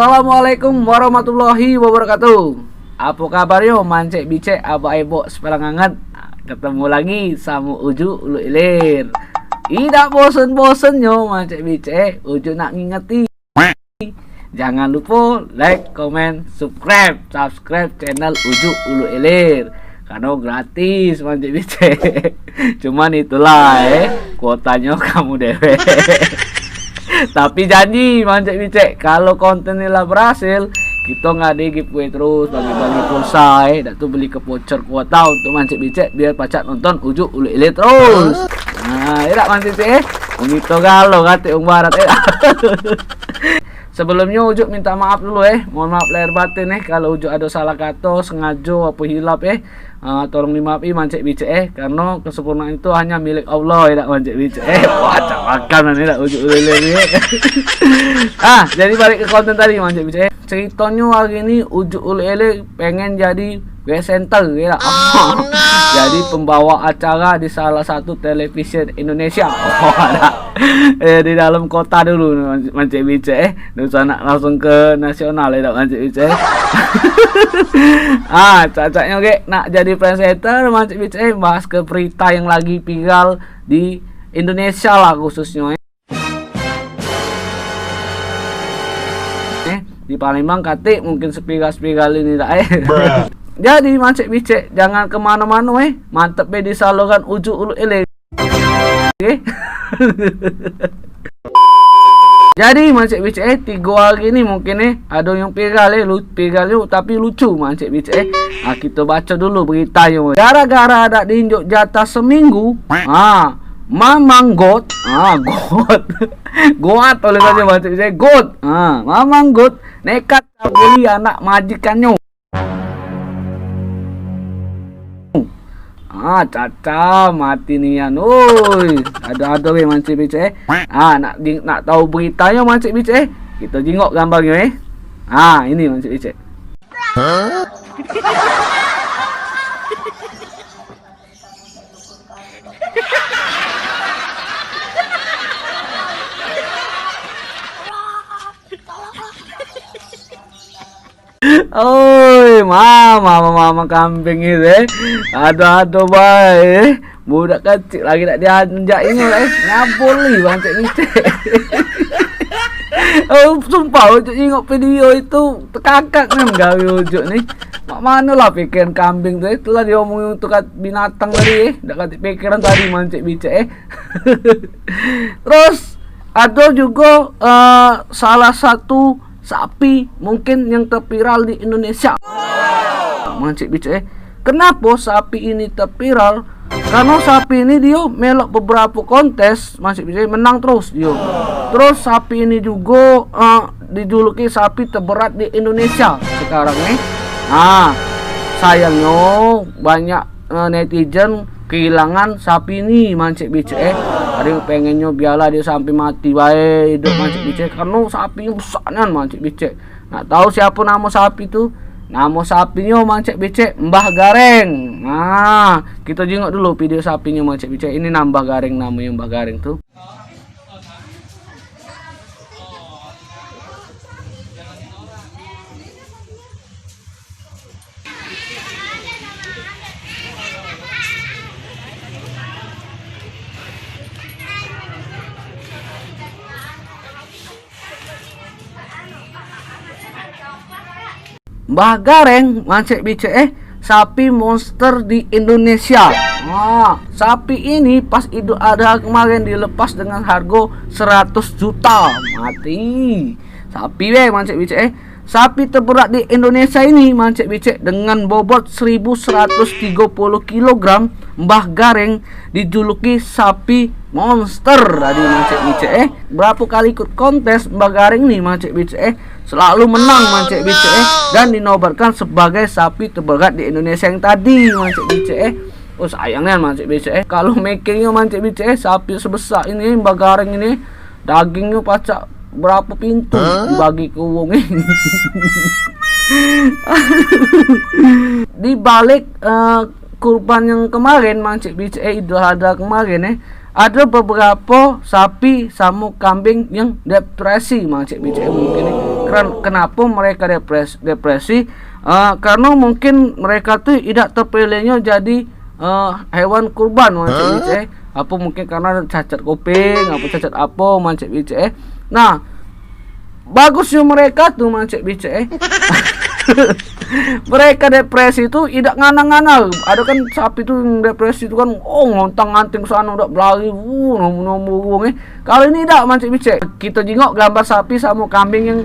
Assalamualaikum warahmatullahi wabarakatuh. Apa kabar yo mancek bicek abah ibu seperangangan. Ketemu lagi sama Uju Ulu Ilir. Tidak bosen-bosen yo mancek bicek. Uju nak ngingeti. Jangan lupa like, comment, subscribe channel Uju Ulu Ilir. Karena gratis mancek bicek. Cuman itulah kuotanya kamu dewe. Tapi janji mancek bicek, kalau kontennya lah berhasil, kita ngadi giveaway terus, bagi-bagi pulsa dak tuh beli ke voucher kuota untuk mancek bicek biar pacar nonton Uju Ulu Ilir terus. Nah, tidak mancek bicek begitu galau kate barat Sebelumnya Uju minta maaf dulu mohon maaf lahir batin kalau Uju ada salah kata, sengaja apa hilap tolong dimaafi mancek bicek karena kesempurnaan itu hanya milik Allah tidak mancek bicek wajah makan tidak Uju ini. Jadi balik ke konten tadi mancek bicek. Ceritanya hari ini Uju Ulu pengen jadi presenter ya. Jadi pembawa acara di salah satu televisi Indonesia. Di dalam kota dulu mancek bicek terus anak langsung ke nasional ya mancek bicek. Cacaknya nak jadi presenter mancek bicek bahas ke berita yang lagi viral di Indonesia lah khususnya. Di Palembang katik mungkin spiral ini dah Jadi mancek bicek jangan kemana-mana mantep di saluran Uju Ulu Ilir. Jadi mancek bicek 3 hari ini mungkin ada yang viral tapi lucu mancek bicek. Kita baca dulu beritanya. Gara-gara ada diinjak jatah seminggu, Mamang Got, Goat oleh saja mancek bicek Got. Mamang Got nekat beli anak majikannya. Caca mati nian. Ada mancek bicek. Nak tahu beritanya mancek bicek, kita jengok gambarnya ini mancek bicek. Mama kambing itu ada baik budak kecil lagi tak dianjak ini ngabuli mancek bicek. Sumpah Ujuk tengok video itu terkakak gawe Ujuk nih. Mak mana lah pikiran kambing tu itulah dia omong untuk binatang tadi dak kata pikiran tadi mancek bicek Terus ada juga salah satu sapi mungkin yang terviral di Indonesia. Mancek bicek. Kenapa sapi ini terviral? Karena sapi ini dia melok beberapa kontes mancek bicek menang terus dia. Terus sapi ini juga dijuluki sapi terberat di Indonesia sekarang sayangnya banyak netizen kehilangan sapi ini mancek bicek ada yang pengennya biarlah dia sampai mati baik hidup mancek bicek karena sapinya besarnya mancek bicek. Nak tahu siapa nama sapi itu? Nama sapinya mancek bicek Mbah Gareng. Kita jengok dulu video sapinya mancek bicek. Ini nambah Gareng, namanya Mbah Gareng tuh. Mbah Gareng mancek bicek sapi monster di Indonesia. Sapi ini pas Idul Adha kemarin dilepas dengan harga 100 juta. Mati. Sapi mancek bicek sapi terberat di Indonesia ini mancek bicek dengan bobot 1130 kg. Mbah Gareng dijuluki sapi monster tadi mancek bicek berapa kali ikut kontes Mbah Gareng nih mancek bicek selalu menang mancek bicek dan dinobatkan sebagai sapi terberat di Indonesia yang tadi mancek bicek. Sayangnya mancek bicek kalau makingnya mancek bicek sapi sebesar ini Mbah Gareng ini dagingnya pacak berapa pintu dibagi ke wong di balik kurban yang kemarin mancek bicek Idul Adha kemarin ada beberapa sapi sama kambing yang depresi mancek bicek mungkin Kenapa mereka depresi? Karena mungkin mereka tuh tidak terpilihnya jadi hewan kurban mancik bice. Apa mungkin karena cacat kuping, apa cacat apa mancik bice. Nah, bagusnya mereka tuh mancik bice. Mereka depresi itu tidak ngana-ngana. Ada kan sapi tuh yang depresi itu kan ngontang-nganting sana udah berlari nomu-nomu. Kalau ini tidak mancik bice. Kita jengok gambar sapi sama kambing yang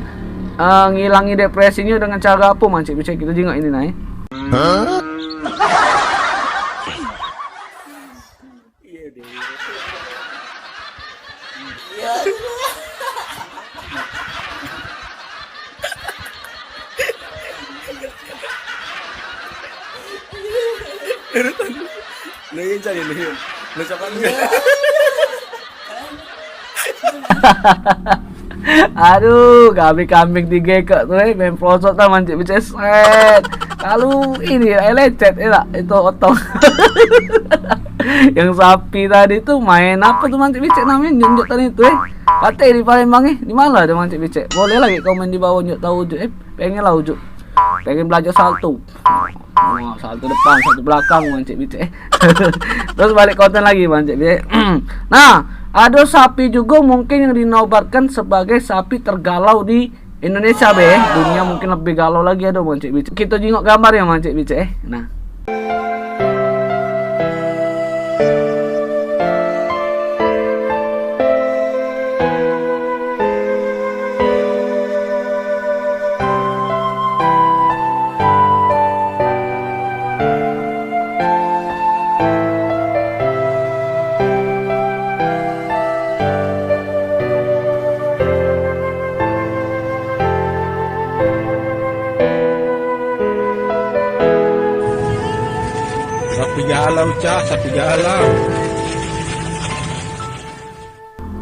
ngilangi depresinya dengan cara apa mancik bice. Kita jengok ini naik. Nungguin cari nih, lucakan gue. Aduh, kambing digekek tuh, main prosot tak mancik bice set. Kalau ini lecet, itu otong. Yang sapi tadi tuh main apa tuh mancik bice namanya nyunjuk tadi itu Kata di Palembang di mana ada mancik bice? Boleh lagi komen di bawah nyuk tahu ujuk. Pengen lah ujuk. Pengen belajar salto. Salto depan, salto belakang mancik bice. Terus balik konten lagi mancik bice. Nah, ada sapi juga mungkin yang dinobatkan sebagai sapi tergalau di Indonesia be. Dunia mungkin lebih galau lagi ada mancik bice. Kita jengok gambar ya mancik bice. Nah. Sapi galau, Cak, sapi galau.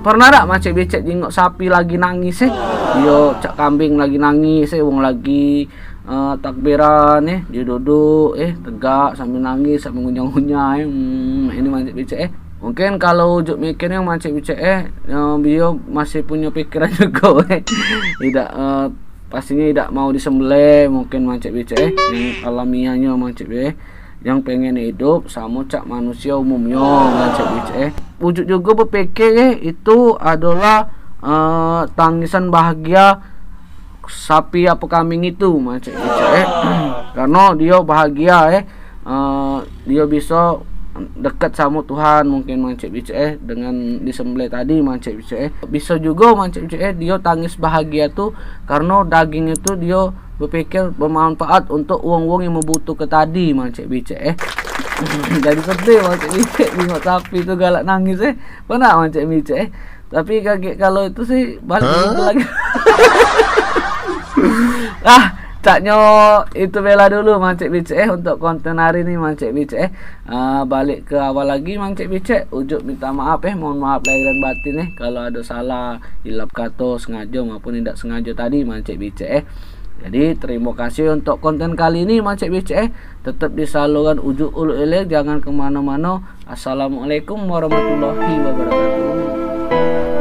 Pernah tak mancik becek jengok sapi lagi nangis Yo cak kambing lagi nangis wong lagi takbiran dia duduk tegak sambil nangis sambil ngunyah-ngunyah ini mancik becek Mungkin kalau ujuk mikirnya mancik becek beliau masih punya pikiran juga tidak pastinya tidak mau disembelih mungkin mancik becek yang alamiahnya mancik becek yang pengen hidup sama cak manusia umumnya mancik becek wujud juga berpikir itu adalah tangisan bahagia sapi apa kambing itu mancik becek karena dia bahagia dia bisa dekat sama Tuhan mungkin mancik becek dengan disembelih tadi mancik becek bisa juga mancik becek dia tangis bahagia tuh karena daging itu dia berpikir bermanfaat untuk uang-uang yang membutuhkan tadi mancik becek jadi sedih mancik becek tengok sapi itu galak nangis pernah mancik becek tapi kaget kalau itu sih balik lagi caknya itu bela dulu mancik becek untuk konten hari ini mancik becek balik ke awal lagi mancik becek ujuk minta maaf mohon maaf lahir dan batin kalau ada salah hilap kata sengaja maupun tidak sengaja tadi mancik becek jadi terima kasih untuk konten kali ini mancik becek tetap di saluran ujuk ulu jangan kemana-mana. Assalamualaikum warahmatullahi wabarakatuh.